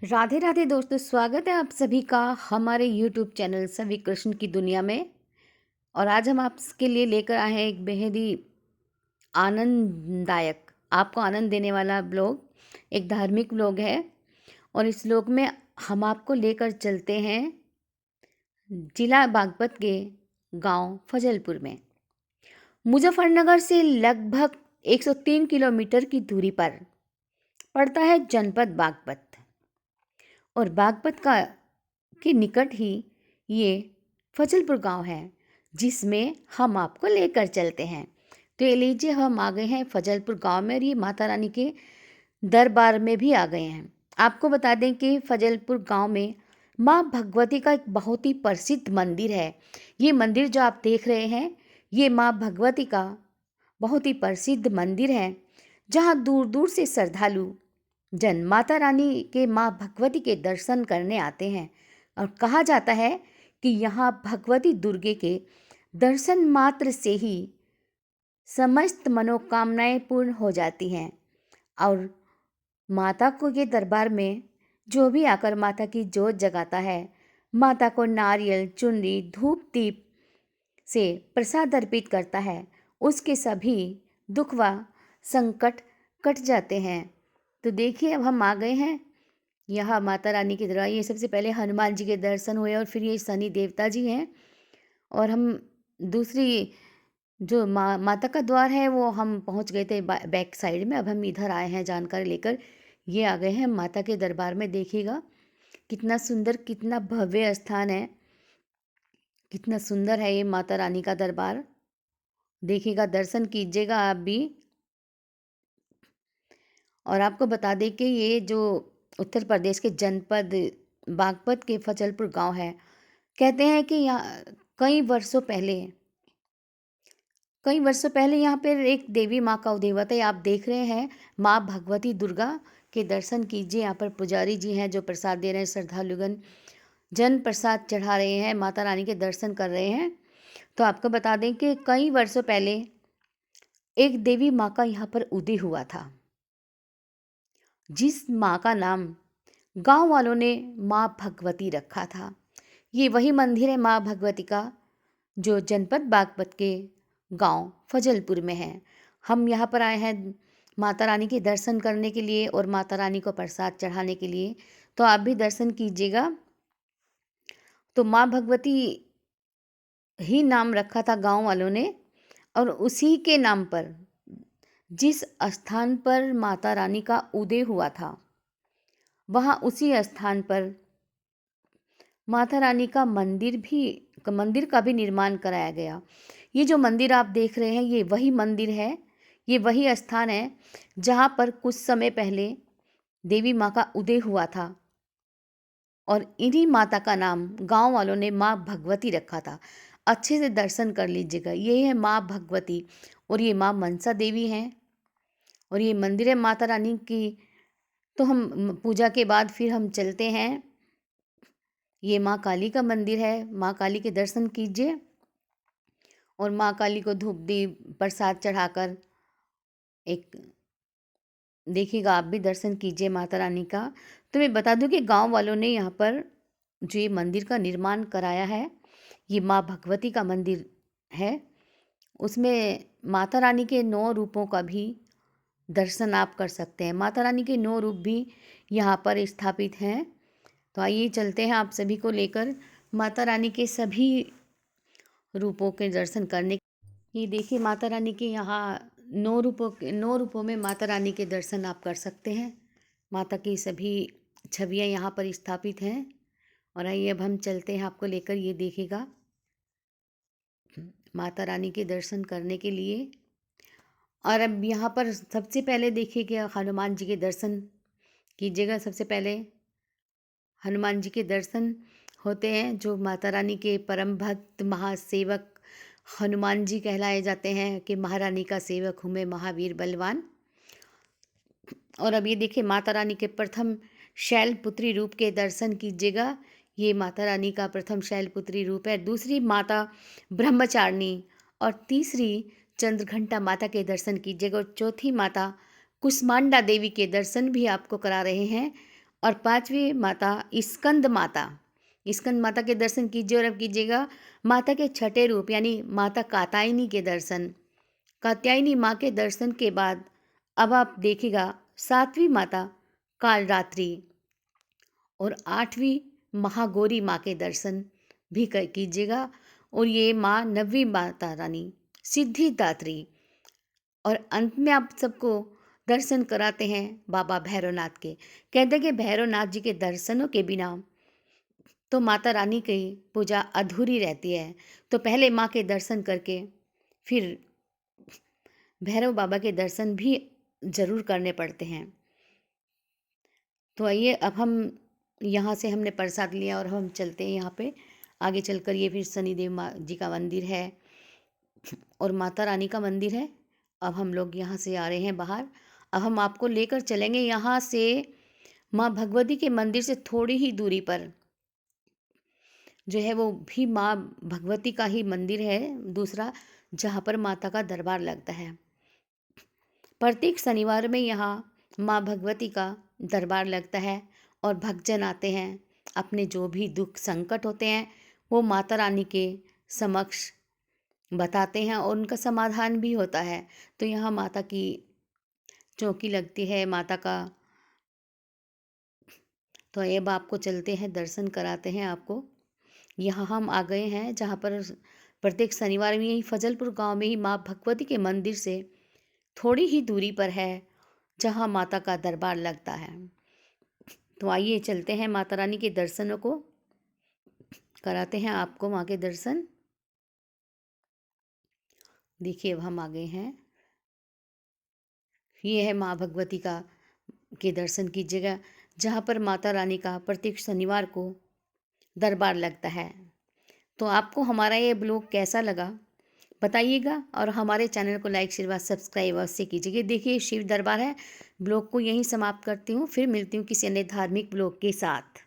राधे राधे दोस्तों, स्वागत है आप सभी का हमारे YouTube चैनल सभी कृष्ण की दुनिया में। और आज हम आपके लिए लेकर आए हैं एक बेहद ही आनंददायक, आपको आनंद देने वाला ब्लॉग। एक धार्मिक ब्लॉग है और इस ब्लॉग में हम आपको लेकर चलते हैं जिला बागपत के गांव फजलपुर में। मुजफ्फरनगर से लगभग 103 किलोमीटर की दूरी पर पड़ता है जनपद बागपत। और बागपत का के निकट ही ये फजलपुर गांव है जिसमें हम आपको लेकर चलते हैं। तो ये लीजिए, हम आ गए हैं फजलपुर गांव में और ये माता रानी के दरबार में भी आ गए हैं। आपको बता दें कि फजलपुर गांव में माँ भगवती का एक बहुत ही प्रसिद्ध मंदिर है। ये मंदिर जो आप देख रहे हैं, ये माँ भगवती का बहुत ही प्रसिद्ध मंदिर है जहाँ दूर दूर से श्रद्धालु जन माता रानी के माँ भगवती के दर्शन करने आते हैं। और कहा जाता है कि यहाँ भगवती दुर्गे के दर्शन मात्र से ही समस्त मनोकामनाएं पूर्ण हो जाती हैं। और माता को के दरबार में जो भी आकर माता की जोत जगाता है, माता को नारियल, चुनरी, धूप दीप से प्रसाद अर्पित करता है, उसके सभी दुख व संकट कट जाते हैं। तो देखिए, अब हम आ गए हैं यहाँ माता रानी के दरबार। ये सबसे पहले हनुमान जी के दर्शन हुए और फिर ये शनि देवता जी हैं। और हम दूसरी जो माता का द्वार है वो हम पहुँच गए थे बैक साइड में। अब हम इधर आए हैं जानकारी लेकर। ये आ गए हैं माता के दरबार में। देखिएगा कितना सुंदर, कितना भव्य स्थान है, कितना सुंदर है ये माता रानी का दरबार। देखिएगा, दर्शन कीजिएगा आप भी। और आपको बता दें कि ये जो उत्तर प्रदेश के जनपद बागपत के फजलपुर गांव है, कहते हैं कि यहाँ कई वर्षों पहले यहाँ पर एक देवी माँ का उदय हुआ था। आप देख रहे हैं माँ भगवती दुर्गा के दर्शन कीजिए। यहाँ पर पुजारी जी हैं जो प्रसाद दे रहे हैं, श्रद्धालुगण जन प्रसाद चढ़ा रहे हैं, माता रानी के दर्शन कर रहे हैं। तो आपको बता दें कि कई वर्षों पहले एक देवी माँ का यहाँ पर उदय हुआ था, जिस माँ का नाम गांव वालों ने माँ भगवती रखा था। ये वही मंदिर है माँ भगवती का जो जनपद बागपत के गांव फजलपुर में है। हम यहाँ पर आए हैं माता रानी के दर्शन करने के लिए और माता रानी को प्रसाद चढ़ाने के लिए। तो आप भी दर्शन कीजिएगा। तो माँ भगवती ही नाम रखा था गांव वालों ने, और उसी के नाम पर जिस स्थान पर माता रानी का उदय हुआ था, वहाँ उसी स्थान पर माता रानी का मंदिर का भी निर्माण कराया गया। ये जो मंदिर आप देख रहे हैं, ये वही मंदिर है, ये वही स्थान है जहाँ पर कुछ समय पहले देवी माँ का उदय हुआ था। और इन्हीं माता का नाम गांव वालों ने माँ भगवती रखा था। अच्छे से दर्शन कर लीजिएगा। ये है माँ भगवती और ये माँ मनसा देवी हैं और ये मंदिर है माता रानी की। तो हम पूजा के बाद फिर हम चलते हैं, ये माँ काली का मंदिर है। माँ काली के दर्शन कीजिए और माँ काली को धूप दीप प्रसाद चढ़ाकर एक देखिएगा, आप भी दर्शन कीजिए माता रानी का। तो मैं बता दूं कि गांव वालों ने यहाँ पर जो ये मंदिर का निर्माण कराया है, ये माँ भगवती का मंदिर है। उसमें माता रानी के 9 रूपों का भी दर्शन आप कर सकते हैं। माता रानी के 9 रूप भी यहाँ पर स्थापित हैं। तो आइए चलते हैं आप सभी को लेकर माता रानी के सभी रूपों के दर्शन करने। ये देखिए, माता रानी के यहाँ 9 रूपों में माता रानी के दर्शन आप कर सकते हैं। माता की सभी छवियाँ यहाँ पर स्थापित हैं। और आइए अब हम चलते हैं आपको लेकर। ये देखिएगा, माता रानी के दर्शन करने के लिए। और अब यहाँ पर सबसे पहले देखिए कि हनुमान जी के दर्शन कीजिएगा। सबसे पहले हनुमान जी के दर्शन होते हैं, जो माता रानी के परम भक्त महासेवक हनुमान जी कहलाए जाते हैं कि महारानी का सेवक हूँ मैं, महावीर बलवान। और अब ये देखिए, माता रानी के प्रथम शैलपुत्री रूप के दर्शन कीजिएगा। ये माता रानी का प्रथम शैलपुत्री रूप है। दूसरी माता ब्रह्मचारिणी और तीसरी चंद्रघंटा माता के दर्शन कीजिएगा। और चौथी माता कुष्मांडा देवी के दर्शन भी आपको करा रहे हैं। और 5वीं माता स्कंद माता। स्कंद माता के दर्शन कीजिए और अब कीजिएगा माता के छठे रूप यानी माता कात्यायनी के दर्शन। कात्यायनी माँ के दर्शन के बाद अब आप देखिएगा 7वीं माता कालरात्रि और 8वीं महागौरी माँ के दर्शन भी कीजिएगा। और ये माँ 9वीं माता रानी सिद्धिदात्री। और अंत में आप सबको दर्शन कराते हैं बाबा भैरवनाथ के। कहते हैं कि भैरवनाथ जी के दर्शनों के बिना तो माता रानी की पूजा अधूरी रहती है। तो पहले माँ के दर्शन करके फिर भैरव बाबा के दर्शन भी ज़रूर करने पड़ते हैं। तो आइए अब हम यहाँ से हमने प्रसाद लिया और हम चलते हैं यहाँ पे आगे चलकर। ये फिर शनिदेव माँ जी का मंदिर है और माता रानी का मंदिर है। अब हम लोग यहाँ से आ रहे हैं बाहर। अब हम आपको लेकर चलेंगे यहाँ से माँ भगवती के मंदिर से थोड़ी ही दूरी पर जो है वो भी माँ भगवती का ही मंदिर है दूसरा, जहाँ पर माता का दरबार लगता है। प्रत्येक शनिवार में यहाँ माँ भगवती का दरबार लगता है और भक्तजन आते हैं, अपने जो भी दुख संकट होते हैं वो माता रानी के समक्ष बताते हैं और उनका समाधान भी होता है। तो यहाँ माता की चौकी लगती है माता का। तो अब आपको चलते हैं दर्शन कराते हैं आपको। यहाँ हम आ गए हैं जहाँ पर प्रत्येक शनिवार में यही फजलपुर गांव में ही माँ भगवती के मंदिर से थोड़ी ही दूरी पर है जहाँ माता का दरबार लगता है। तो आइए चलते हैं माता रानी के दर्शनों को कराते हैं आपको माँ के दर्शन। देखिए अब हम आ गए हैं। ये है माँ भगवती का के दर्शन कीजिएगा जहाँ पर माता रानी का प्रत्येक शनिवार को दरबार लगता है। तो आपको हमारा ये ब्लॉग कैसा लगा बताइएगा और हमारे चैनल को लाइक शेयर व सब्सक्राइब अवश्य कीजिएगा। देखिए शिव दरबार है। ब्लॉग को यहीं समाप्त करती हूँ, फिर मिलती हूँ किसी अन्य धार्मिक ब्लॉग के साथ।